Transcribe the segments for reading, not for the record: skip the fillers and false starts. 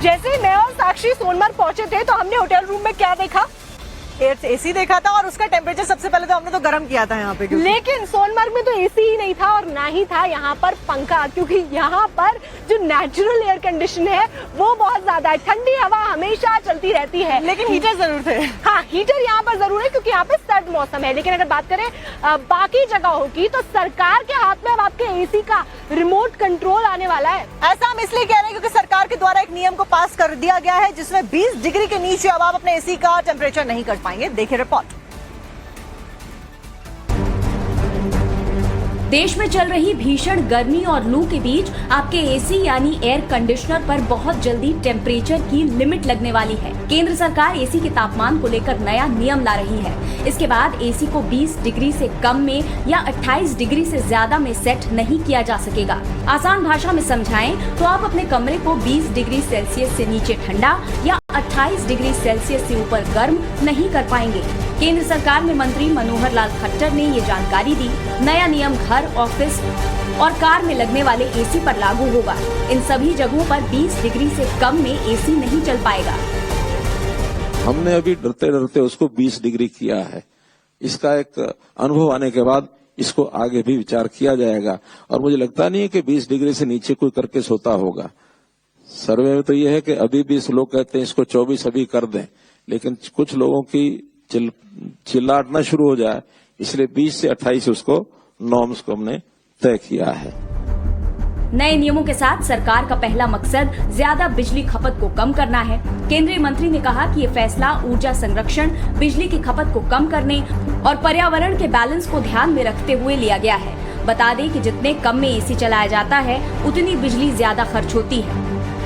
जैसे मैं और साक्षी सोनमर्ग पहुंचे थे तो हमने होटल रूम में क्या देखा? एसी देखा था और उसका टेम्परेचर सबसे पहले तो हमने तो गर्म किया था यहाँ पे। लेकिन सोनमर्ग में तो एसी ही नहीं था और ना ही था यहाँ पर पंखा, क्योंकि यहाँ पर जो नेचुरल एयर कंडीशन है वो बहुत ज्यादा है। ठंडी हवा हमेशा चलती रहती है, लेकिन हीटर जरूर थे। हाँ, हीटर यहाँ पर जरूर है क्योंकि यहाँ पे सर्द मौसम है। लेकिन अगर बात करें बाकी जगहों की तो सरकार के हाथ में अब आपके एसी का रिमोट कंट्रोल आने वाला है। ऐसा हम इसलिए कह रहे हैं क्योंकि सरकार के द्वारा एक नियम को पास कर दिया गया है जिसमें 20 डिग्री के नीचे अब आप अपने एसी का टेम्परेचर नहीं कर पाएंगे। देखिए रिपोर्ट। देश में चल रही भीषण गर्मी और लू के बीच आपके एसी यानी एयर कंडीशनर पर बहुत जल्दी टेम्परेचर की लिमिट लगने वाली है। केंद्र सरकार एसी के तापमान को लेकर नया नियम ला रही है। इसके बाद एसी को 20 डिग्री से कम में या 28 डिग्री से ज्यादा में सेट नहीं किया जा सकेगा। आसान भाषा में समझाएं तो आप अपने कमरे को 20 डिग्री सेल्सियस से नीचे ठंडा या 28 डिग्री सेल्सियस से ऊपर गर्म नहीं कर पाएंगे। केंद्र सरकार में मंत्री मनोहर लाल खट्टर ने ये जानकारी दी। नया नियम घर, ऑफिस और कार में लगने वाले एसी पर लागू होगा। इन सभी जगहों पर 20 डिग्री से कम में एसी नहीं चल पाएगा। हमने अभी डरते डरते उसको 20 डिग्री किया है। इसका एक अनुभव आने के बाद इसको आगे भी विचार किया जाएगा और मुझे लगता नहीं है कि 20 डिग्री से नीचे कोई करके सोता होगा। सर्वे में तो ये है कि अभी भी लोग कहते हैं इसको 24 अभी कर दें, लेकिन कुछ लोगों की चिल्लाटना शुरू हो जाए, इसलिए 20 से 28 उसको नॉर्म्स को हमने तय किया है। नए नियमों के साथ सरकार का पहला मकसद ज्यादा बिजली खपत को कम करना है। केंद्रीय मंत्री ने कहा कि ये फैसला ऊर्जा संरक्षण, बिजली की खपत को कम करने और पर्यावरण के बैलेंस को ध्यान में रखते हुए लिया गया है। बता दें कि जितने कम में एसी चलाया जाता है उतनी बिजली ज्यादा खर्च होती है।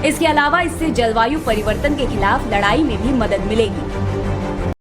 इसके अलावा इससे जलवायु परिवर्तन के खिलाफ लड़ाई में भी मदद मिलेगी।